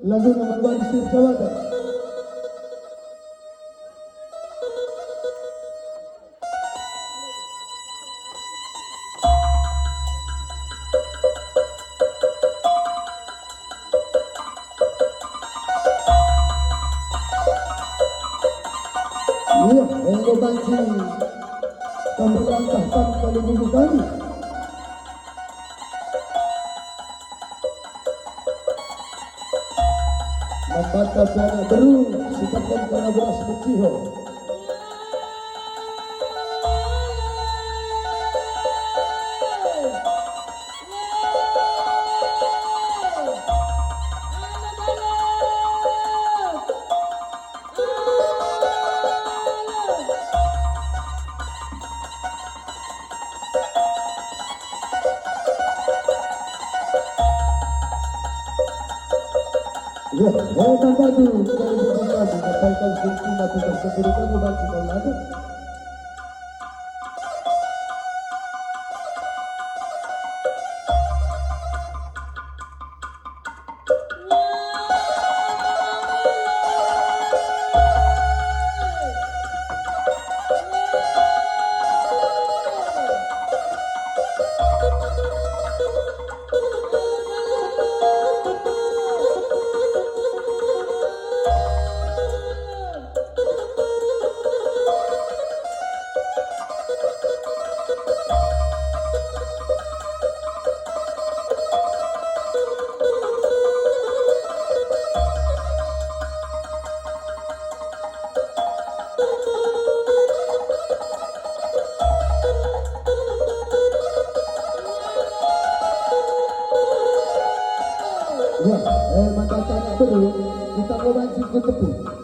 lagu nomor 1 Sir Jawada. Iya, elegansi pemberangkatan kali minggu kami. Membaca piala baru, sikapkan karena beras menciho. Ya, hebat baju dari bukan dikatakan sempurna tetap seperti bukan kita lagi. Ya, mata tanya dulu, kita mau mancing ke tepi.